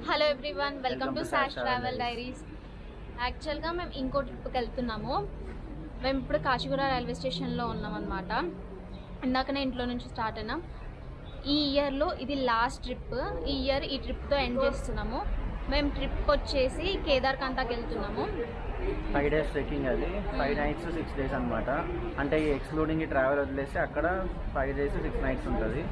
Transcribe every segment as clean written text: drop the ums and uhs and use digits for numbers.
Hello everyone, welcome to Sash travel diaries. యాక్చువల్గా మేము ఇంకో ట్రిప్కి వెళ్తున్నాము. మేము ఇప్పుడు కాచిగూడ రైల్వే స్టేషన్లో ఉన్నాం అనమాట. ఇందాకనే ఇంట్లో నుంచి స్టార్ట్ అయినాం. ఈ ఇయర్లో ఇది లాస్ట్ ట్రిప్. ఈ ఇయర్ ఈ ట్రిప్తో ఎండ్ చేస్తున్నాము. మేము ట్రిప్ వచ్చేసి కేదార్కంతాకి వెళ్తున్నాము. 5 days ట్రెక్కింగ్, అది 5 nights 6 days అనమాట. అంటే ఈ ఎక్స్క్లూడింగ్ ఈ ట్రావెల్ వదిలేసి అక్కడ 5 days 6 nights ఉంటుంది.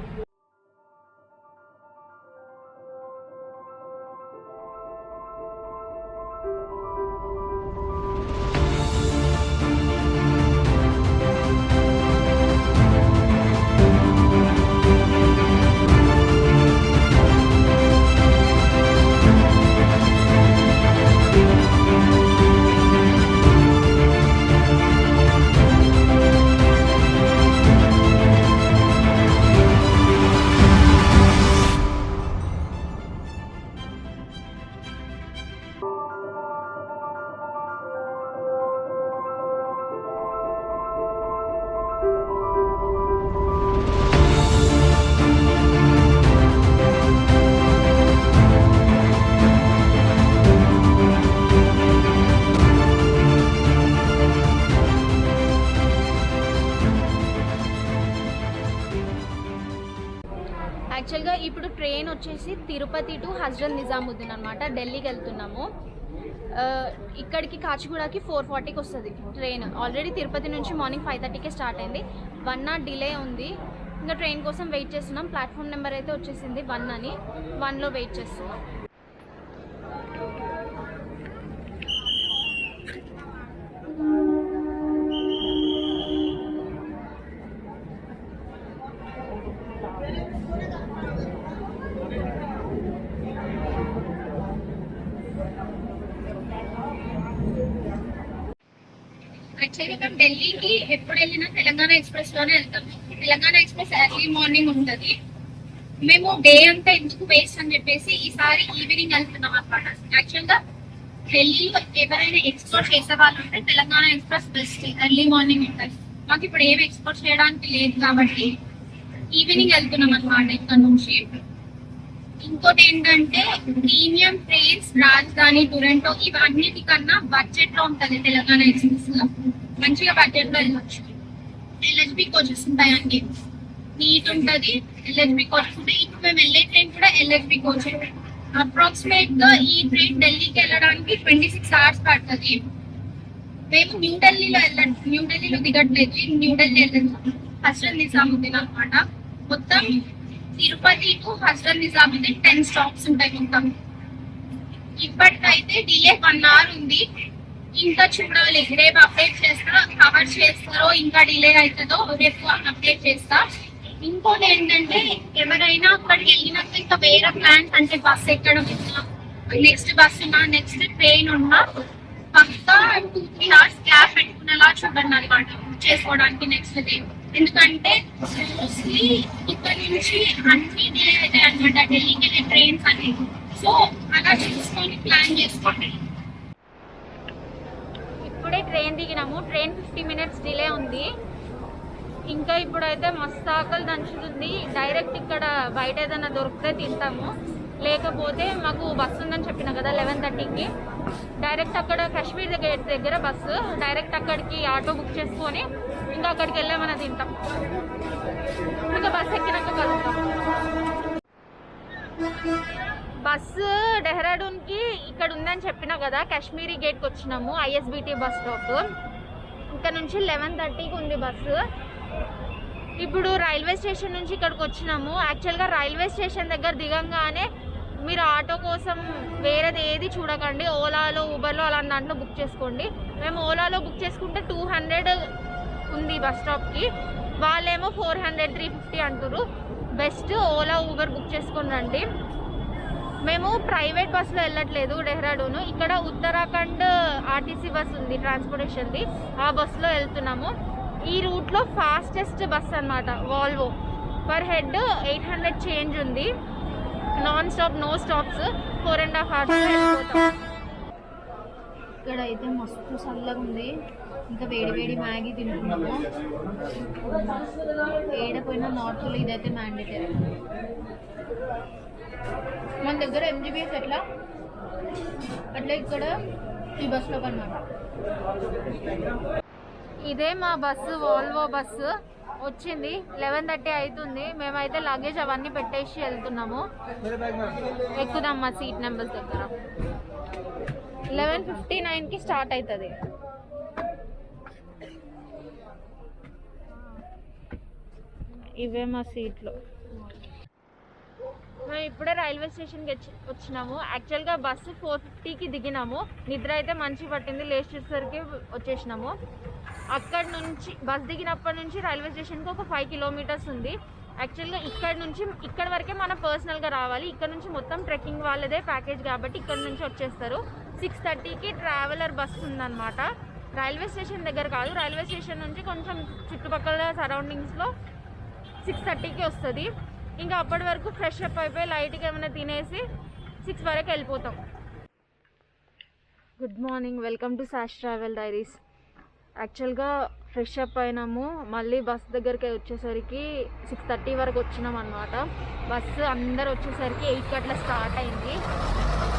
యాక్చువల్గా ఇప్పుడు ట్రైన్ వచ్చేసి తిరుపతి టు హజ్రత్ నిజాముద్దీన్ అనమాట. ఢిల్లీకి వెళ్తున్నాము. ఇక్కడికి కాచిగూడకి 4:40కి వస్తుంది ట్రైన్. ఆల్రెడీ తిరుపతి నుంచి మార్నింగ్ 5:30కే స్టార్ట్ అయింది. 1 hour డిలే ఉంది. ఇంకా ట్రైన్ కోసం వెయిట్ చేస్తున్నాం. ప్లాట్ఫామ్ నెంబర్ అయితే వచ్చేసింది 1 అని. 1లో వెయిట్ చేస్తున్నాం. యాక్చువల్గా మేము ఢిల్లీకి ఎప్పుడు వెళ్ళినా తెలంగాణ ఎక్స్ప్రెస్ లోనే వెళ్తాం. తెలంగాణ ఎక్స్ప్రెస్ ఎర్లీ మార్నింగ్ ఉంటుంది. మేము డే అంతా ఎందుకు వేస్ట్ అని చెప్పేసి ఈసారి ఈవినింగ్ వెళ్తున్నాం అనమాట. యాక్చువల్గా ఢిల్లీలో ఎవరైనా ఎక్స్ప్లోర్ చేసే వాళ్ళు ఉంటే Telangana express best. Early morning ఉంటుంది. మాకు ఇప్పుడు ఏమి ఎక్స్ప్లోర్ చేయడానికి లేదు కాబట్టి ఈవినింగ్ వెళ్తున్నాం అనమాట ఇక్కడ నుంచి. ఇంకోటి ఏంటంటే ప్రీమియం ట్రైన్స్ రాజధాని, టొరంటో ఇవన్నిటికన్నా బడ్జెట్ లో ఉంటది తెలంగాణ ఎక్స్ప్రెస్ లో. మంచిగా బడ్జెట్ లో వెళ్ళొచ్చు. ఎల్హెచ్బి కోచెస్ ఉంటాయి, అన్ని నీట్ ఉంటది. ఎల్హెచ్బి కోచెస్ ఉంటాయి. ఇప్పుడు మేము వెళ్ళే ట్రైన్ కూడా ఎల్హెచ్బి కోచ్. అప్రాక్సిమేట్ గా ఈ ట్రైన్ ఢిల్లీకి వెళ్ళడానికి 26 hours పడుతుంది. మేము న్యూఢిల్లీలో దిగట్లేదు. న్యూఢిల్లీ వెళ్ళాము హజ్రత్ నిజాముద్దీన్ అనమాట. మొత్తం తిరుపతి టు హజ్రత్ నిజాముద్దీన్ 10 stops ఉంటాయి మొత్తం. ఇప్పటికైతే డిలే 1 hour ఉంది. ఇంకా చూడాలి, రేపు అప్డేట్ చేస్తా. కవర్ చేస్తారో ఇంకా డిలే అవుతుందో రేపు అప్డేట్ చేస్తా. ఇంకోటి ఏంటంటే ఎవరైనా అక్కడికి వెళ్ళినాక ఇంకా వేరే ప్లాన్స్ అంటే బస్ ఎక్కడం ఉన్నా, నెక్స్ట్ బస్ ఉన్నా, నెక్స్ట్ ట్రైన్ ఉన్నా పక్కా 2-3 hours గ్యాప్ పెట్టుకునేలా చూడండి అనమాట చేసుకోవడానికి నెక్స్ట్ డే. ఎందుకంటే మోస్ట్లీ ఇక్కడ నుంచి అన్ని డిలే అవుతాయి అనమాట ఢిల్లీకి వెళ్ళే ట్రైన్స్ అనేది. సో అలా చూసుకొని ప్లాన్ చేసుకోండి. ఇప్పుడే ట్రైన్ దిగినాము. ట్రైన్ 50 minutes డిలే ఉంది. ఇంకా ఇప్పుడైతే మస్తు ఆకలి దంచుతుంది. డైరెక్ట్ ఇక్కడ బయట ఏదైనా దొరికితే తింటాము, లేకపోతే మాకు బస్సు ఉందని చెప్పిన కదా 11:30కి. డైరెక్ట్ అక్కడ కాశ్మీర్ గేట్ దగ్గర బస్సు. డైరెక్ట్ అక్కడికి ఆటో బుక్ చేసుకొని ఇంకా అక్కడికి వెళ్ళామని తింటాం. ఇంకా బస్సు ఎక్కినాక కలుగుతాం. బస్సు డెహ్రాడూన్కి ఇక్కడ ఉందని చెప్పినా కదా, కాశ్మీరీ గేట్కి వచ్చినాము. ISBT bus stop. ఇక్కడ నుంచి 11:30కి ఉంది బస్సు. ఇప్పుడు రైల్వే స్టేషన్ నుంచి ఇక్కడికి వచ్చినాము. యాక్చువల్గా రైల్వే స్టేషన్ దగ్గర దిగంగానే మీరు ఆటో కోసం వేరేది ఏది చూడకండి. ఓలాలో, ఊబర్లో అలాంటి దాంట్లో బుక్ చేసుకోండి. మేము ఓలాలో బుక్ చేసుకుంటే 200 ఉంది బస్ స్టాప్కి. వాళ్ళేమో 400, 350 అంటారు. బెస్ట్ ఓలా, ఊబర్ బుక్ చేసుకొని రండి. మేము ప్రైవేట్ బస్సులో వెళ్ళట్లేదు డెహ్రాడూన్. ఇక్కడ ఉత్తరాఖండ్ ఆర్టీసీ బస్ ఉంది ట్రాన్స్పోర్టేషన్ది, ఆ బస్సులో వెళ్తున్నాము. ఈ రూట్లో ఫాస్టెస్ట్ బస్ అనమాట వాల్వో. పర్ హెడ్ 800 చేంజ్ ఉంది. Non stop, no stops. 4.5 hours వెళ్ళిపోతాం. ఇక్కడ అయితే మస్తు చల్లగా ఉంది. ఇంకా వేడి వేడి మ్యాగీ తింటున్నాము. ఏడపోయినా నార్త్లో ఇదైతే మ్యాండేటరీ. మన మన దగ్గర ఎంజీబీఎస్ ఎట్లా అట్లా ఇక్కడ ఈ బస్ స్టాప్ అన్నమాట. ఇదే మా బస్సు, వాల్వో బస్సు వచ్చింది. 11:30 అవుతుంది. మేమైతే లగేజ్ అవన్నీ పెట్టేసి వెళ్తున్నాము. ఎక్కుదాం మా సీట్ నెంబర్స్ దగ్గర. 11:59కి స్టార్ట్ అవుతుంది. ఇవే మా సీట్లు. మేము ఇప్పుడే రైల్వే స్టేషన్కి వచ్చినాము. యాక్చువల్గా బస్సు 4:50కి దిగినాము. నిద్ర అయితే మంచి పట్టింది. లేచేసరికి వచ్చేసినాము. అక్కడ నుంచి బస్ దిగినప్పటి నుంచి రైల్వే స్టేషన్కి ఒక 5 కిలోమీటర్స్ ఉంది. యాక్చువల్గా ఇక్కడ వరకే మనం పర్సనల్గా రావాలి. ఇక్కడ నుంచి మొత్తం ట్రెక్కింగ్ వాళ్ళదే ప్యాకేజ్ కాబట్టి ఇక్కడ నుంచి వచ్చేస్తారు. 6:30కి ట్రావెలర్ బస్సు ఉందన్నమాట. రైల్వే స్టేషన్ దగ్గర కాదు, రైల్వే స్టేషన్ నుంచి కొంచెం చుట్టుపక్కల సరౌండింగ్స్లో 6:30కి వస్తుంది. ఇంకా అప్పటి వరకు ఫ్రెష్ అప్ అయిపోయి లైట్గా ఏమైనా తినేసి 6 వరకు వెళ్ళిపోతాం. Good morning, welcome to Sash travel diaries. యాక్చువల్గా ఫ్రెష్ అప్ అయినాము. మళ్ళీ బస్ దగ్గరికి వచ్చేసరికి 6:30 వరకు వచ్చినాం అనమాట. బస్సు అందరు వచ్చేసరికి 8కి అట్లా స్టార్ట్ అయింది.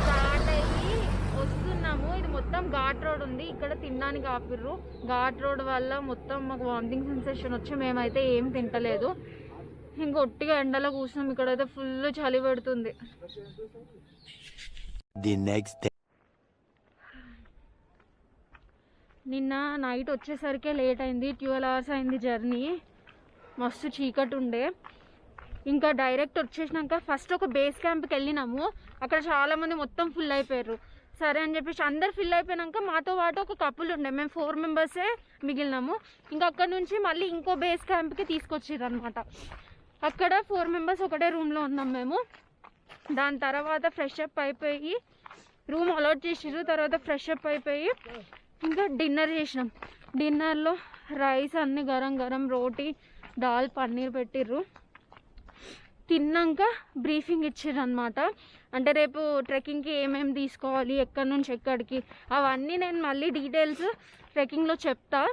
స్టార్ట్ అయ్యి వస్తున్నాము. ఇది మొత్తం ఘాట్ రోడ్ ఉంది. ఇక్కడ తినడానికి ఆపిర్రు. ఘాట్ రోడ్ వల్ల మొత్తం మాకు వామిటింగ్ సెన్సేషన్ వచ్చి మేమైతే ఏం తింటలేదు. ఇంకా ఒట్టిగా ఎండలో కూర్చున్నాం. ఇక్కడైతే ఫుల్ చలి పెడుతుంది. నిన్న నైట్ వచ్చేసరికి లేట్ అయింది. 12 hours అయింది జర్నీ. మస్తు చీకటి ఉండే. ఇంకా డైరెక్ట్ వచ్చేసినాక ఫస్ట్ ఒక బేస్ క్యాంప్కి వెళ్ళినాము. అక్కడ చాలామంది మొత్తం ఫుల్ అయిపోయారు. సరే అని చెప్పేసి అందరు ఫిల్ అయిపోయాక మాతో పాటు ఒక కపుల్ ఉండే. మేము 4 మెంబర్సే మిగిలినాము. ఇంకా అక్కడ నుంచి మళ్ళీ ఇంకో బేస్ క్యాంప్కి తీసుకొచ్చారు అనమాట. అక్కడ 4 మెంబర్స్ ఒకటే రూమ్లో ఉన్నాం మేము. దాని తర్వాత ఫ్రెష్ అప్ అయిపోయి రూమ్ అలాట్ చేసిర్రు. తర్వాత ఫ్రెష్ అప్ అయిపోయి ఇంకా డిన్నర్ చేసినాం. డిన్నర్లో రైస్ అన్ని గరం గరం రోటీ, దాల్, పన్నీర్ పెట్టిర్రు. తిన్నాక బ్రీఫింగ్ ఇచ్చిర్రు అనమాట. అంటే రేపు ట్రెక్కింగ్కి ఏమేమి తీసుకోవాలి, ఎక్కడి నుంచి ఎక్కడికి, అవన్నీ నేను మళ్ళీ డీటెయిల్స్ ట్రెక్కింగ్లో చెప్తా.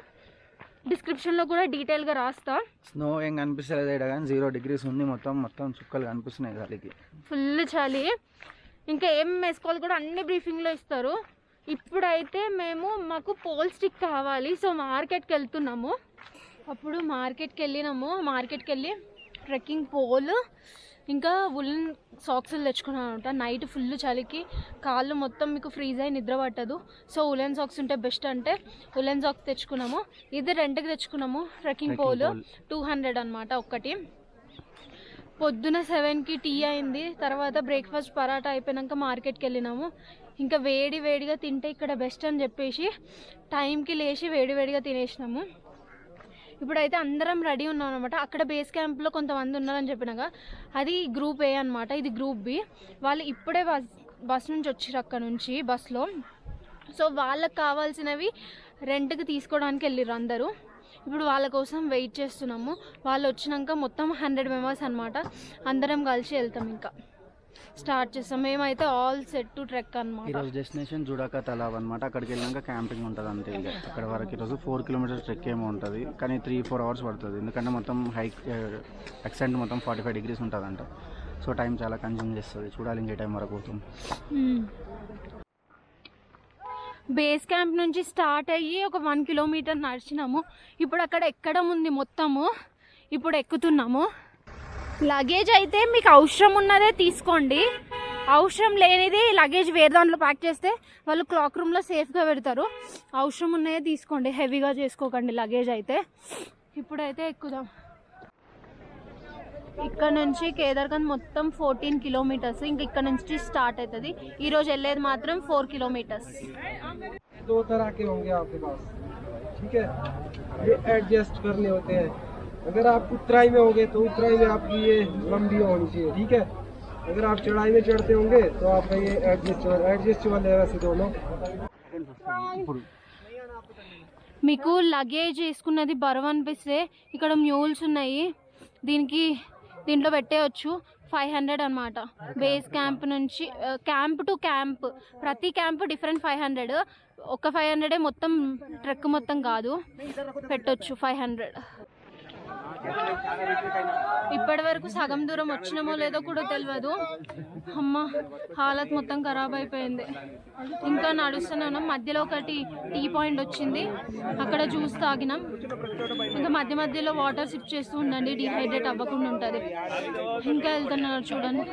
డిస్క్రిప్షన్లో కూడా డీటెయిల్గా రాస్తా. స్నో ఏం కనిపిస్తలేదు కానీ 0 degrees ఉంది. మొత్తం చుక్కలు కనిపిస్తున్నాయి గాలికి. ఫుల్ చలి. ఇంకా ఏం వేసుకోవాలి కూడా అన్ని బ్రీఫింగ్లో ఇస్తారు. ఇప్పుడైతే మాకు పోల్ స్టిక్ కావాలి. సో మార్కెట్కి వెళ్తున్నాము. అప్పుడు మార్కెట్కి వెళ్ళి ట్రెక్కింగ్ పోల్ ఇంకా వులెన్ సాక్స్లు తెచ్చుకున్నాను అనమాట. నైట్ ఫుల్ చలికి కాళ్ళు మొత్తం మీకు ఫ్రీజ్ అయ్యి నిద్ర పట్టదు. సో వులెన్ సాక్స్ ఉంటే బెస్ట్ అంటే వులెన్ సాక్స్ తెచ్చుకున్నాము. ఇది రెంట్కి తెచ్చుకున్నాము. ట్రెక్కింగ్ పోల్ 200 అనమాట ఒక్కటి. పొద్దున 7కి టీ అయింది. తర్వాత బ్రేక్ఫాస్ట్ పరాటా అయిపోయాక మార్కెట్కి వెళ్ళినాము. ఇంకా వేడిగా తింటే ఇక్కడ బెస్ట్ అని చెప్పేసి టైంకి లేచి వేడిగా తినేసినాము. ఇప్పుడైతే అందరం రెడీ ఉన్నాం అనమాట. అక్కడ బేస్ క్యాంప్లో కొంతమంది ఉన్నారని చెప్పినాక అది గ్రూప్ ఏ అనమాట. ఇది గ్రూప్ బి. వాళ్ళు ఇప్పుడే బస్ నుంచి వచ్చారు అక్కడ నుంచి బస్లో. సో వాళ్ళకి కావాల్సినవి రెంట్కి తీసుకోవడానికి వెళ్ళిర్రు అందరూ. ఇప్పుడు వాళ్ళ కోసం వెయిట్ చేస్తున్నాము. వాళ్ళు వచ్చినాక మొత్తం 100 మెంబర్స్ అనమాట. అందరం కలిసి వెళ్తాం. ఇంకా స్టార్ట్ చేస్తాం. మేమైతే ఆల్ సెట్ టు ట్రెక్ అనమాట. ఈరోజు డెస్టినేషన్ జుడాకా తలావ్ అనమాట. అక్కడికి వెళ్ళాక క్యాంపింగ్ ఉంటుంది అంతే. ఇక అక్కడ వరకు ఈరోజు 4 kilometers ట్రెక్ ఏమో ఉంటుంది. కానీ 3-4 hours పడుతుంది. ఎందుకంటే మొత్తం హైక్ ఎక్సెంట్ మొత్తం 45 degrees ఉంటుందంట. సో టైం చాలా కన్జ్యూమ్ చేస్తుంది. చూడాలి ఇంకే టైం వరకు అవుతుంది. బేస్ క్యాంప్ నుంచి స్టార్ట్ అయ్యి ఒక 1 kilometer నడిచినాము. ఇప్పుడు అక్కడ ఎక్కడం ఉంది మొత్తము. ఇప్పుడు ఎక్కుతున్నాము. లగేజ్ అయితే మీకు అవసరం ఉన్నదే తీసుకోండి. అవసరం లేనిది లగేజ్ వేరే దాంట్లో ప్యాక్ చేస్తే వాళ్ళు క్లాక్ రూమ్లో సేఫ్గా పెడతారు. అవసరం ఉన్నదే తీసుకోండి. హెవీగా చేసుకోకండి లగేజ్ అయితే. ఇప్పుడైతే ఎక్కుదాం. ఇక్కడ నుంచి కేదార్ఖండ్ మొత్తం 14 kilometers. ఇంక ఇక్కడ నుంచి స్టార్ట్ అవుతుంది. ఈరోజు వెళ్ళేది మాత్రం 4 kilometers. 2 तरह के होंगे आपके पास, ठीक है. ये एडजस्ट करने होते हैं. अगर आप उतराई में होंगे तो उतराई में आपकी ये लंबी होनी चाहिए, ठीक है. अगर आप चढ़ाई में चढ़ते होंगे तो आपका ये एडजस्ट वाले है वैसे दोनों. మీకు లగేజ్ వేసుకున్నది బరువు అనిపిస్తే ఇక్కడ మ్యూల్స్ ఉన్నాయి. దీంట్లో పెట్టేయచ్చు. 500 అనమాట. బేస్ క్యాంప్ నుంచి క్యాంప్ టు క్యాంప్, ప్రతి క్యాంప్ డిఫరెంట్ 500. ఒక 500 మొత్తం ట్రెక్ మొత్తం కాదు, పెట్టొచ్చు 500. ఇప్పటి వరకు సగం దూరం వచ్చినామో లేదో కూడా తెలియదు. అమ్మ హాలత్ మొత్తం ఖరాబ్ అయిపోయింది. ఇంకా నడుస్తూనే ఉన్నాం. మధ్యలో ఒకటి టీ పాయింట్ వచ్చింది, అక్కడ జ్యూస్ తాగినాం. ఇంకా మధ్య మధ్యలో వాటర్ సిప్ చేస్తూ ఉండండి, డిహైడ్రేట్ అవ్వకుండా ఉంటుంది. ఇంకా వెళ్తున్నారు చూడండి.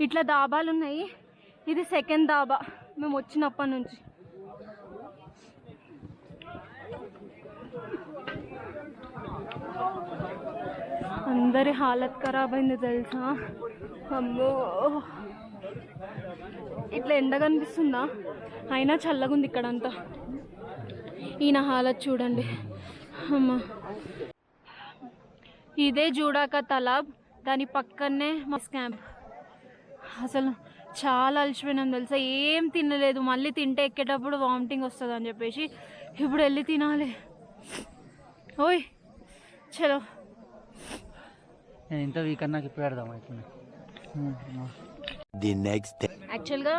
ఇట్లా దాబాలు ఉన్నాయి. ఇది సెకండ్ దాబా మేము వచ్చినప్పటి నుంచి. అందరి హాలత్ ఖరాబ్ అయింది తెలుసా. అమ్మో, ఇట్లా ఎండ కనిపిస్తుందా, అయినా చల్లగుంది ఇక్కడంతా. ఈయన హాలత్ చూడండి. అమ్మా, ఇదే జూడాక తలాబ్, దాని పక్కనే మస్ క్యాంప్. అసలు చాలా అలసిపోయినాం తెలుసా. ఏం తినలేదు, మళ్ళీ తింటే ఎక్కేటప్పుడు వామిటింగ్ వస్తుంది అని చెప్పేసి ఇప్పుడు వెళ్ళి తినాలి. ఓయ్ చలో. నేను ఇంత వీక్ అన్నా నాకు ఇప్పుడు పెడదాం అవుతుంది. యాక్చువల్గా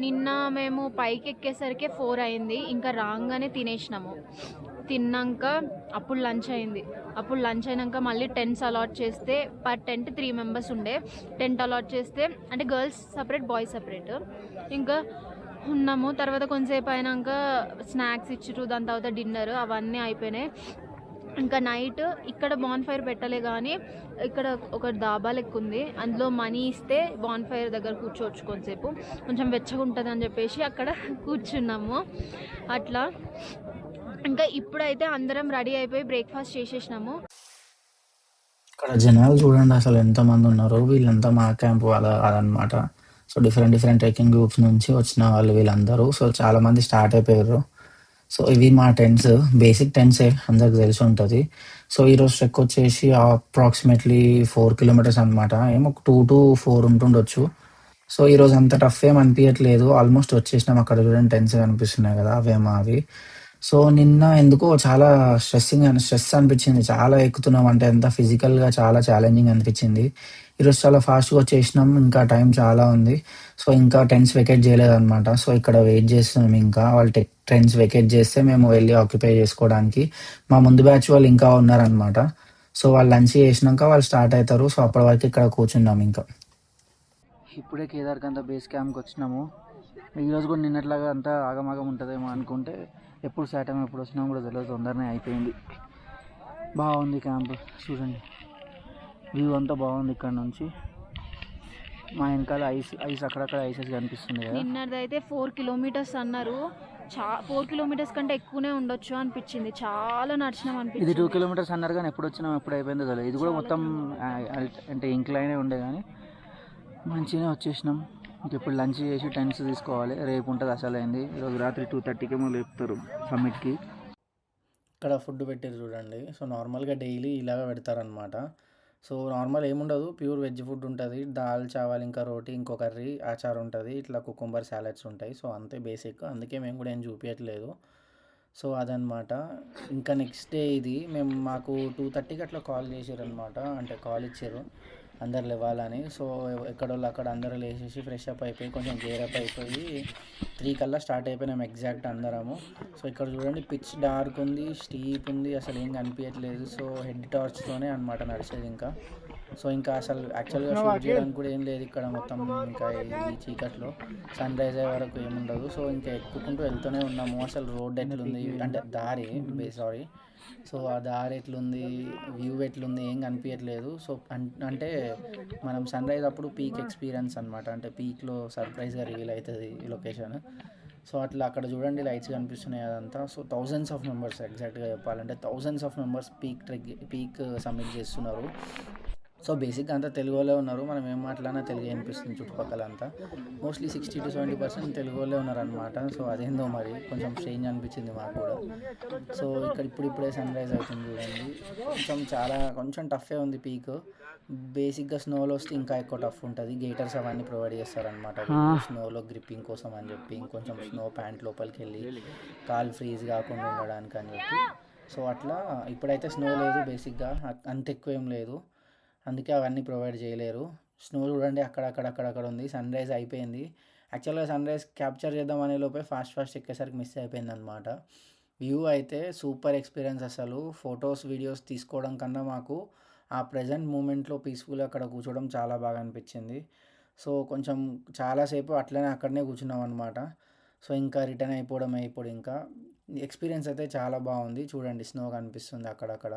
నిన్న మేము పైకి ఎక్కేసరికి 4 అయింది. ఇంకా రాగానే తినేసినాము. తిన్నాక అప్పుడు లంచ్ అయింది. అప్పుడు లంచ్ అయినాక మళ్ళీ టెంట్స్ అలాట్ చేస్తే, పర్ టెంట్ 3 మెంబర్స్ ఉండే. టెంట్ అలాట్ చేస్తే అంటే గర్ల్స్ సపరేట్, బాయ్స్ సపరేట్. ఇంకా ఉన్నాము. తర్వాత కొంతసేపు అయినాక స్నాక్స్ ఇచ్చిరు, దాని తర్వాత డిన్నర్ అవన్నీ అయిపోయినాయి. ఇంకా నైట్ ఇక్కడ బాన్ఫైర్ పెట్టలే, కానీ ఇక్కడ ఒక దాబా లెక్క ఉంది, అందులో మనీ ఇస్తే బాన్ఫైర్ దగ్గర కూర్చోవచ్చు కొంతసేపు, కొంచెం వెచ్చగా ఉంటుంది అని చెప్పేసి అక్కడ కూర్చున్నాము. అట్లా ఇంకా ఇప్పుడైతే అందరం రెడీ అయిపోయి బ్రేక్ఫాస్ట్ చేసేసినాము. ఇక్కడ జనాలు చూడండి అసలు ఎంతమంది ఉన్నారు. వీళ్ళంతా మా క్యాంప్ వాళ్ళనమాట. సో డిఫరెంట్ ట్రెక్కింగ్ గ్రూప్స్ నుంచి వచ్చిన వాళ్ళు వీళ్ళందరూ. సో చాలా మంది స్టార్ట్ అయిపోయారు. సో ఇవి మా టెంట్స్, బేసిక్ టెంట్సే, అందరికి తెలిసి ఉంటుంది. సో ఈరోజు ట్రెక్ వచ్చేసి అప్రాక్సిమేట్లీ 4 కిలోమీటర్స్ అనమాట. ఏమో 2 to 4 ఉంటుండొచ్చు. సో ఈరోజు అంత టఫ్ ఏం అనిపించట్లేదు. ఆల్మోస్ట్ వచ్చేసినాం. అక్కడ చూడండి టెంట్స్ కనిపిస్తున్నాయి కదా, అవేమో అవి. సో నిన్న ఎందుకో చాలా స్ట్రెస్ అనిపించింది. చాలా ఎక్కుతున్నాం అంటే ఎంత ఫిజికల్గా చాలా ఛాలెంజింగ్ అనిపించింది. ఈరోజు చాలా ఫాస్ట్గా వచ్చేసినాం. ఇంకా టైం చాలా ఉంది. సో ఇంకా టెంట్స్ వెకేట్ చేయలేదన్నమాట. సో ఇక్కడ వెయిట్ చేస్తున్నాం. ఇంకా వాళ్ళు టెంట్స్ వెకేట్ చేస్తే మేము వెళ్ళి ఆక్యుపై చేసుకోవడానికి. మా ముందు బ్యాచ్ వాళ్ళు ఇంకా ఉన్నారనమాట. సో వాళ్ళు లంచ్ చేసినాక వాళ్ళు స్టార్ట్ అవుతారు. సో అప్పటి వరకు ఇక్కడ కూర్చున్నాం. ఇంకా ఇప్పుడే కేదార్కంత బేస్ క్యాంప్కి వచ్చినాము. ఈరోజు కూడా నిన్నట్లాగా అంతా ఆగమాగం ఉంటుందేమో అనుకుంటే ఎప్పుడు శాతం ఎప్పుడు వచ్చినాము కూడా తెలియదు, తొందరనే అయిపోయింది. బాగుంది క్యాంప్ చూడండి, వ్యూ అంతా బాగుంది ఇక్కడ నుంచి. మా వెనకాల ఐస్ అక్కడక్కడ ఐసెస్ కనిపిస్తుంది కదా. నిన్నదైతే 4 కిలోమీటర్స్ అన్నారు. 4 కిలోమీటర్స్ కంటే ఎక్కువనే ఉండొచ్చు అనిపించింది. చాలా నడిచినాం ఇది అనిపించింది. 2 కిలోమీటర్స్ అన్నారు కానీ ఎప్పుడు వచ్చినాం ఎప్పుడు అయిపోయిందో తెలియదు. ఇది కూడా మొత్తం అంటే ఇంక్లైనే ఉండే కానీ మంచిగానే వచ్చేసినాం. ఇప్పుడు లంచ్ చేసి టెంట్స్ తీసుకోవాలి. రేపు ఉంటుంది అసలు అయింది. ఈరోజు రాత్రి 2:30 లేపుతారు సమ్మిట్కి. ఇక్కడ ఫుడ్ పెట్టారు చూడండి. సో నార్మల్గా డైలీ ఇలాగ పెడతారనమాట. సో నార్మల్ ఏముండదు, ప్యూర్ వెజ్ ఫుడ్ ఉంటుంది. దాల్ చావల్, ఇంకా రోటీ, ఇంకో కర్రీ, ఆచార్ ఉంటుంది. ఇట్లా కుకుంబర్ సాలెడ్స్ ఉంటాయి. సో అంతే బేసిక్. అందుకే మేము కూడా ఏం చూపించట్లేదు. సో అదనమాట. ఇంకా నెక్స్ట్ డే ఇది మాకు 2:30కి అట్లా కాల్ చేశారు అనమాట. అంటే కాల్ ఇచ్చారు అందరు లేవాలని. సో ఎక్కడోళ్ళు అక్కడ అందరూ లేచేసి ఫ్రెష్ అప్ అయిపోయి కొంచెం గేరప్ అయిపోయి 3 కల్లా స్టార్ట్ అయిపోయినాం ఎగ్జాక్ట్ అందరము. సో ఇక్కడ చూడండి పిచ్ డార్క్ ఉంది, స్టీప్ ఉంది, అసలు ఏం కనిపించట్లేదు. సో హెడ్ టార్చ్తోనే అనమాట నడిచేది. ఇంకా సో ఇంకా అసలు యాక్చువల్గా షూట్ చేయడానికి కూడా ఏం లేదు ఇక్కడ మొత్తం. ఇంకా ఈ చీకట్లో సన్ రైజ్ అయ్యే వరకు ఏముండదు. సో ఇంకా ఎక్కుకుంటూ వెళ్తూనే ఉన్నాము. అసలు రోడ్ ఎట్లుంది అంటే దారి సో ఆ దారి ఎట్లుంది, వ్యూ ఎట్లుంది ఏం కనిపించట్లేదు. సో అంటే మనం సన్ రైజ్ అప్పుడు పీక్ ఎక్స్పీరియన్స్ అనమాట. అంటే పీక్లో సర్ప్రైజ్గా రివీల్ అవుతుంది ఈ లొకేషన్. సో అట్లా అక్కడ చూడండి లైట్స్ కనిపిస్తున్నాయి అదంతా. సో థౌజండ్స్ ఆఫ్ మెంబర్స్, ఎగ్జాక్ట్గా చెప్పాలంటే thousands of members peak submit చేస్తున్నారు. సో బేసిక్గా అంతా తెలుగు వాళ్ళే ఉన్నారు. మనం ఏం మాట్లాడినా తెలుగు అనిపిస్తుంది చుట్టుపక్కల అంతా. మోస్ట్లీ 60 to 70% తెలుగు వాళ్ళే ఉన్నారనమాట. సో అదేందో మరి కొంచెం స్ట్రేంజ్ అనిపించింది మాకు కూడా. సో ఇక్కడ ఇప్పుడే సన్ రైజ్ అవుతుంది చూడండి. కొంచెం టఫే ఉంది పీక్. బేసిక్గా స్నోలో వస్తే ఇంకా ఎక్కువ టఫ్ ఉంటుంది. గేటర్స్ అవన్నీ ప్రొవైడ్ చేస్తారనమాట స్నోలో గ్రిప్పింగ్ కోసం అని చెప్పి. ఇంకొంచెం స్నో ప్యాంట్ లోపలికి వెళ్ళి కాలు ఫ్రీజ్ కాకుండా ఉండడానికి అని చెప్పి. సో అట్లా ఇప్పుడైతే స్నో లేదు, బేసిక్గా అంత ఎక్కువ ఏం లేదు, అందుకే అవన్నీ ప్రొవైడ్ చేయలేరు. స్నో చూడండి అక్కడక్కడ ఉంది. సన్ రైజ్ అయిపోయింది. యాక్చువల్గా సన్ రైజ్ క్యాప్చర్ చేద్దాం అనే లోపే ఫాస్ట్ ఎక్కేసరికి మిస్ అయిపోయింది అనమాట. వ్యూ అయితే సూపర్ ఎక్స్పీరియన్స్ అసలు. ఫొటోస్, వీడియోస్ తీసుకోవడం కన్నా మాకు ఆ ప్రెజెంట్ మూమెంట్‌లో పీస్‌ఫుల్‌గా అక్కడ కూర్చోవడం చాలా బాగా అనిపించింది. సో, కొంచెం చాలాసేపు అట్లనే అక్కడనే కూర్చున్నామనమాట. సో, ఇంకా రిటర్న్ అయిపోవడమే ఇప్పుడింకా. ఎక్స్పీరియన్స్ అయితే చాలా బాగుంది. చూడండి స్నో కనిపిస్తుంది అక్కడక్కడ.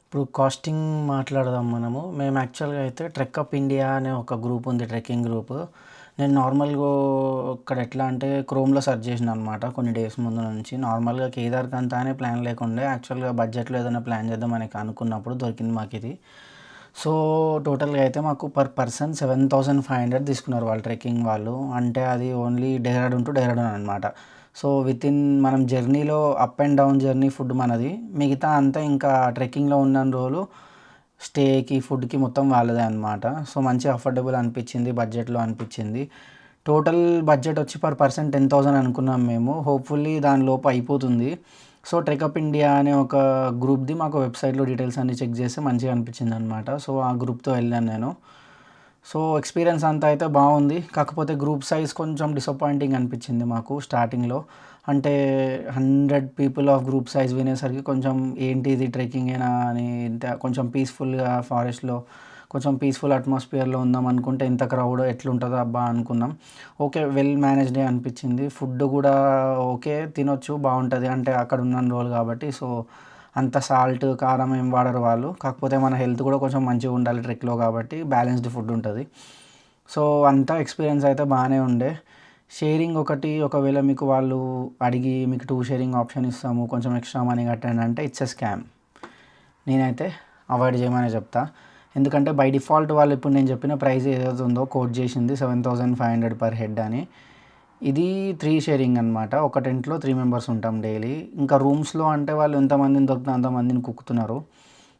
ఇప్పుడు కాస్టింగ్ మాట్లాడదాం మనము. మేము యాక్చువల్‌గా అయితే ట్రెక్ అప్ ఇండియా అనే ఒక గ్రూప్ ఉంది, ట్రెక్కింగ్ గ్రూప్. నేను నార్మల్‌గా ఇక్కడ ఎట్లా అంటే క్రోమ్‌లో సెర్చ్ చేసినా అనమాట కొన్ని డేస్ ముందు నుంచి. నార్మల్‌గా కేదార్‌కంతా అనే ప్లాన్ లేకుండే. యాక్చువల్‌గా బడ్జెట్‌లో ఏదైనా ప్లాన్ చేద్దాం అని అనుకున్నప్పుడు దొరికింది మాకిది. సో, టోటల్‌గా అయితే మాకు పర్ పర్సన్ 7,500 తీసుకున్నారు వాళ్ళు ట్రెక్కింగ్ వాళ్ళు. అంటే అది ఓన్లీ డెహ్రాడూన్ టు డెహ్రాడూన్ అనమాట. సో, వితిన్ మనం జర్నీలో up and down journey food మనది. మిగతా అంతా ఇంకా ట్రెక్కింగ్‌లో ఉన్నన్ని రోజులు స్టేకి, ఫుడ్‌కి మొత్తం వాళ్ళదే అనమాట. సో, మంచిగా అఫోర్డబుల్ అనిపించింది. బడ్జెట్‌లో అనిపించింది. టోటల్ బడ్జెట్ వచ్చి పర్ పర్సన్ 10,000 అనుకున్నాం మేము. హోప్‌ఫుల్లీ దానిలోపు అయిపోతుంది. సో, ట్రెకప్ ఇండియా అనే ఒక గ్రూప్‌ది మాకు వెబ్‌సైట్‌లో డీటెయిల్స్ అన్నీ చెక్ చేస్తే మంచిగా అనిపించిందనమాట. సో, ఆ గ్రూప్‌తో వెళ్ళాను నేను. సో, ఎక్స్పీరియన్స్ అంతా అయితే బాగుంది. కాకపోతే గ్రూప్ సైజ్ కొంచెం డిసప్పాయింటింగ్ అనిపించింది మాకు స్టార్టింగ్‌లో. అంటే 100 పీపుల్ ఆఫ్ గ్రూప్ సైజ్ వినేసరికి కొంచెం ఏంటి ఇది ట్రెక్కింగేనా అని ఇంత కొంచెం పీస్‌ఫుల్‌గా ఫారెస్ట్‌లో కొంచెం పీస్‌ఫుల్ అట్మాస్ఫియర్‌లో ఉందాం అనుకుంటే ఇంత క్రౌడ్ ఎట్లుంటదో అబ్బా అనుకున్నాం. ఓకే. వెల్ మేనేజ్డే అనిపించింది. ఫుడ్ కూడా ఓకే. తినొచ్చు బాగుంటది. అంటే అక్కడ ఉన్నన్ని రోజులు కాబట్టి. సో, అంత సాల్ట్, కారం ఏం వాడరు వాళ్ళు. కాకపోతే మన హెల్త్ కూడా కొంచెం మంచిగా ఉండాలి ట్రెక్‌లో కాబట్టి బ్యాలెన్స్‌డ్ ఫుడ్ ఉంటది. సో, అంతా ఎక్స్పీరియన్స్ అయితే బాగానే ఉండే. షేరింగ్ ఒకటి ఒకవేళ మీకు వాళ్ళు అడిగి మీకు 2 షేరింగ్ ఆప్షన్ ఇస్తాము, కొంచెం ఎక్స్ట్రా మనీ కట్టండి అంటే ఇట్స్ ఎ స్కామ్. నేనైతే అవాయిడ్ చేయమనే చెప్తా. ఎందుకంటే బై డిఫాల్ట్ వాళ్ళు ఇప్పుడు నేను చెప్పిన ప్రైస్ ఏదైతే ఉందో కోట్ చేసింది 7,500 పర్ హెడ్ అని. ఇది 3 షేరింగ్ అనమాట. ఒక టెంట్లో 3 మెంబర్స్ ఉంటాం డైలీ. ఇంకా రూమ్స్‌లో అంటే వాళ్ళు ఎంతమందిని దొరికితే అంతమందిని కుక్కుతున్నారు.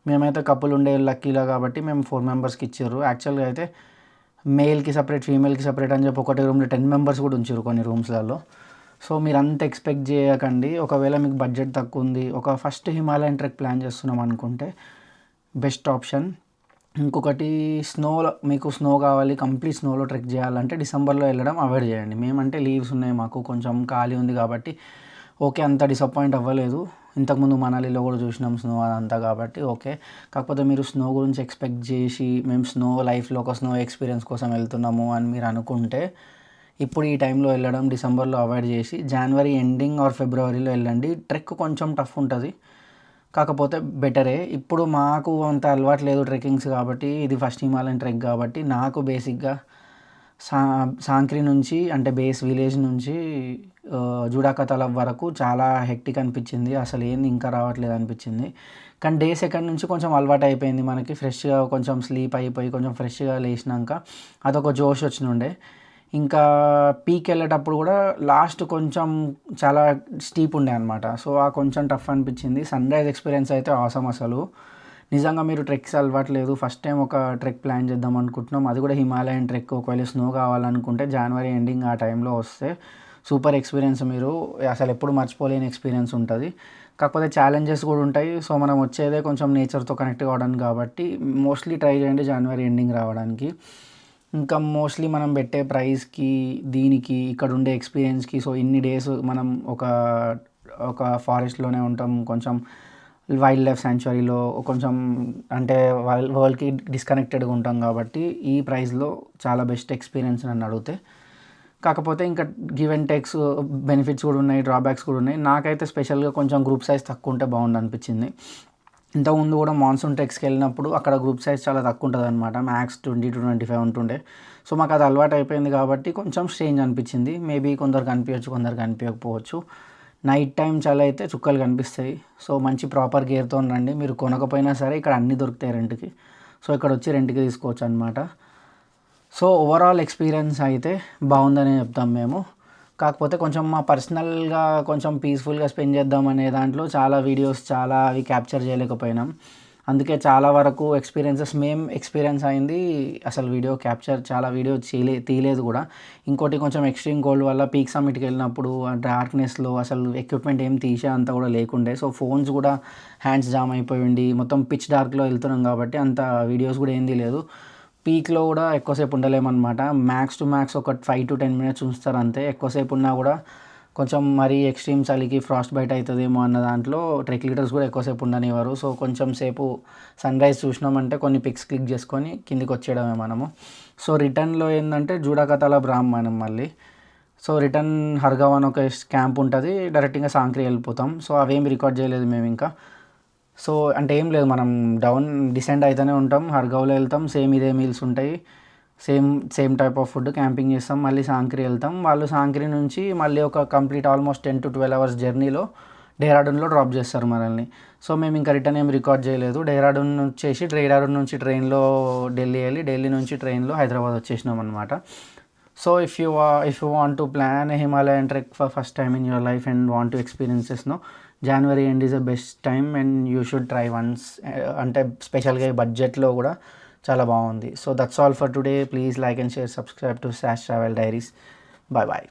మేమైతే కపుల్ ఉండే లక్కీలో కాబట్టి మేము 4 మెంబర్స్‌కి ఇచ్చిర్రు. యాక్చువల్‌గా అయితే మేల్‌కి సెపరేట్, ఫీమేల్‌కి సెపరేట్ అని చెప్పి ఒకటే రూమ్‌లో 10 మెంబర్స్ కూడా ఉంచిర్రు కొన్ని రూమ్స్‌లలో. సో, మీరంత ఎక్స్‌పెక్ట్ చేయకండి. ఒకవేళ మీకు బడ్జెట్ తక్కువ ఉంది, ఒక ఫస్ట్ హిమాలయన్ ట్రెక్ ప్లాన్ చేస్తున్నాం అనుకుంటే బెస్ట్ ఆప్షన్. ఇంకొకటి స్నోలో మీకు స్నో కావాలి, కంప్లీట్ స్నోలో ట్రెక్ చేయాలంటే డిసెంబర్లో వెళ్ళడం అవాయిడ్ చేయండి. మేమంటే లీవ్స్ ఉన్నాయి మాకు, కొంచెం ఖాళీ ఉంది కాబట్టి ఓకే. అంత డిసప్పాయింట్ అవ్వలేదు. ఇంతకుముందు మనాలిలో కూడా చూసినాం స్నో అదంతా కాబట్టి ఓకే. కాకపోతే మీరు స్నో గురించి ఎక్స్పెక్ట్ చేసి మేము స్నో లైఫ్‌లో ఒక స్నో ఎక్స్పీరియన్స్ కోసం వెళ్తున్నాము అని మీరు అనుకుంటే ఇప్పుడు ఈ టైంలో వెళ్ళడం డిసెంబర్లో అవాయిడ్ చేసి జనవరి ఎండింగ్ ఆర్ ఫిబ్రవరిలో వెళ్ళండి. ట్రెక్ కొంచెం టఫ్ ఉంటుంది. కాకపోతే బెటరే. ఇప్పుడు మాకు అంత అలవాటు లేదు ట్రెక్కింగ్స్ కాబట్టి, ఇది ఫస్ట్ హిమాలయన్ ట్రెక్ కాబట్టి నాకు బేసిక్‌గా సా సాంక్రీ నుంచి అంటే బేస్ విలేజ్ నుంచి జూడాక తలబ్ వరకు చాలా హెక్టిక్ అనిపించింది. అసలు ఏంది ఇంకా రావట్లేదు అనిపించింది. కానీ డే సెకండ్ నుంచి కొంచెం అలవాటు అయిపోయింది మనకి. ఫ్రెష్‌గా కొంచెం స్లీప్ అయిపోయి కొంచెం ఫ్రెష్‌గా లేచినాక అదొక జోష్ వచ్చినుండే. ఇంకా పీక్ వెళ్ళేటప్పుడు కూడా లాస్ట్ కొంచెం చాలా స్టీప్ ఉండే అనమాట. సో, ఆ కొంచెం టఫ్ అనిపించింది. సన్‌రైజ్ ఎక్స్పీరియన్స్ అయితే ఆసమ్ అసలు. నిజంగా మీరు ట్రెక్స్ అలవాట్లేదు, ఫస్ట్ టైం ఒక ట్రెక్ ప్లాన్ చేద్దాం అనుకుంటున్నాం, అది కూడా హిమాలయన్ ట్రెక్, ఒకవేళ స్నో కావాలనుకుంటే జనవరి ఎండింగ్ ఆ టైంలో వస్తే సూపర్ ఎక్స్పీరియన్స్. మీరు అసలు ఎప్పుడు మర్చిపోలేని ఎక్స్పీరియన్స్ ఉంటుంది. కాకపోతే ఛాలెంజెస్ కూడా ఉంటాయి. సో, మనం వచ్చేదే కొంచెం నేచర్తో కనెక్ట్ కావడానికి కాబట్టి మోస్ట్లీ ట్రై చేయండి జనవరి ఎండింగ్ రావడానికి. ఇంకా మోస్ట్లీ మనం పెట్టే ప్రైస్‌కి, దీనికి, ఇక్కడ ఉండే ఎక్స్పీరియన్స్‌కి సో, ఇన్ని డేస్ మనం ఒక ఒక ఫారెస్ట్‌లోనే ఉంటాం. కొంచెం వైల్డ్ లైఫ్ సాంక్చురీలో కొంచెం అంటే వరల్డ్‌కి డిస్కనెక్టెడ్‌గా ఉంటాం కాబట్టి ఈ ప్రైస్‌లో చాలా బెస్ట్ ఎక్స్పీరియన్స్ నన్ను అడిగితే. కాకపోతే ఇంకా గివ్ అండ్ టేక్స్ బెనిఫిట్స్ కూడా ఉన్నాయి, డ్రాబ్యాక్స్ కూడా ఉన్నాయి. నాకైతే స్పెషల్‌గా కొంచెం గ్రూప్ సైజ్ తక్కువ ఉంటే బాగుండు అనిపించింది. ఇంతకుముందు కూడా మాన్సూన్ ట్రెక్స్‌కి వెళ్ళినప్పుడు అక్కడ గ్రూప్ సైజ్ చాలా తక్కువ ఉంటుందన్నమాట. మ్యాక్స్ 20-25 ఉంటుండే. సో, మాకు అది అలవాటు అయిపోయింది కాబట్టి కొంచెం స్ట్రేంజ్ అనిపించింది. మేబీ కొందరికి అనిపించచ్చు, కొందరికి అనిపించకపోవచ్చు. నైట్ టైం చాలా అయితే చుక్కలు కనిపిస్తాయి. సో, మంచి ప్రాపర్ గేర్‌తో రండి. మీరు కొనకపోయినా సరే ఇక్కడ అన్నీ దొరుకుతాయి రెంట్‌కి. సో, ఇక్కడ వచ్చి రెంట్‌కి తీసుకోవచ్చు అనమాట. సో, ఓవరాల్ ఎక్స్పీరియన్స్ అయితే బాగుందనే చెప్తాం మేము. కాకపోతే కొంచెం మా పర్సనల్‌గా కొంచెం పీస్‌ఫుల్‌గా స్పెండ్ చేద్దాం అనే దాంట్లో చాలా వీడియోస్ చాలా అవి క్యాప్చర్ చేయలేకపోయినాం. అందుకే చాలా వరకు మేము ఎక్స్పీరియన్స్ అయింది అసలు వీడియో క్యాప్చర్ చాలా వీడియో తీయలేదు కూడా. ఇంకోటి కొంచెం ఎక్స్‌ట్రీమ్ కోల్డ్ వల్ల పీక్ సమ్మిట్‌కి వెళ్ళినప్పుడు డార్క్‌నెస్‌లో అసలు ఎక్విప్‌మెంట్ ఏం తీసే అంత కూడా లేకుండే. సో, ఫోన్స్ కూడా హ్యాండ్స్ జామ్ అయిపోయి ఉండి మొత్తం పిచ్ డార్క్‌లో వెళ్తున్నాం కాబట్టి అంత వీడియోస్ కూడా ఏం తీయలేదు. పీక్‌లో కూడా ఎక్కువసేపు ఉండలేమన్నమాట. మ్యాక్స్ టు మ్యాక్స్ ఒక 5-10 మినిట్స్ ఉంచుతారు అంతే. ఎక్కువసేపు ఉన్నా కూడా కొంచెం మరీ ఎక్స్ట్రీమ్ చలికి ఫ్రాస్ట్ బైట్ అవుతుందేమో అన్న దాంట్లో ట్రెక్ లీడర్స్ కూడా ఎక్కువసేపు ఉండనివ్వరు. సో కొంచెం సేపు సన్ రైజ్ చూసినామంటే కొన్ని పిక్స్ క్లిక్ చేసుకొని కిందికి వచ్చేయడమే మనము. సో రిటర్న్లో ఏంటంటే జూడాకతాల బ్రాహ్మణం మళ్ళీ. సో రిటర్న్ హర్గావ్ అని ఒక క్యాంప్ ఉంటుంది, డైరెక్ట్గా సాంక్రీ వెళ్ళిపోతాం. సో అవేం రికార్డ్ చేయలేదు మేము ఇంకా. సో అంటే ఏం లేదు, మనం డౌన్ డిసెండ్ అయితేనే ఉంటాం, హర్గావ్లో వెళ్తాం, సేమ్ ఇదే మీల్స్ ఉంటాయి, same type of food, camping చేస్తాం, మళ్ళీ సాంక్రీ వెళ్తాం. వాళ్ళు సాంక్రీ నుంచి మళ్ళీ ఒక కంప్లీట్ ఆల్మోస్ట్ 10 to 12 hours జర్నీలో డెహ్రాడూన్లో డ్రాప్ చేస్తారు మనల్ని. సో మేము ఇంకా రిటర్న్ ఏం రికార్డ్ చేయలేదు. డెహ్రాడూన్ నుంచి ట్రైన్లో ఢిల్లీ వెళ్ళి, ఢిల్లీ నుంచి ట్రైన్లో హైదరాబాద్ వచ్చేసినాం అనమాట. So if you want to plan a Himalayan trek for first time in your life and want to experience this, January end is the best time and you should try once. అంటే స్పెషల్గా ఈ బడ్జెట్లో కూడా చాలా బాగుంది. So that's all for today. Please like and share, subscribe to Sash Travel Diaries. Bye bye.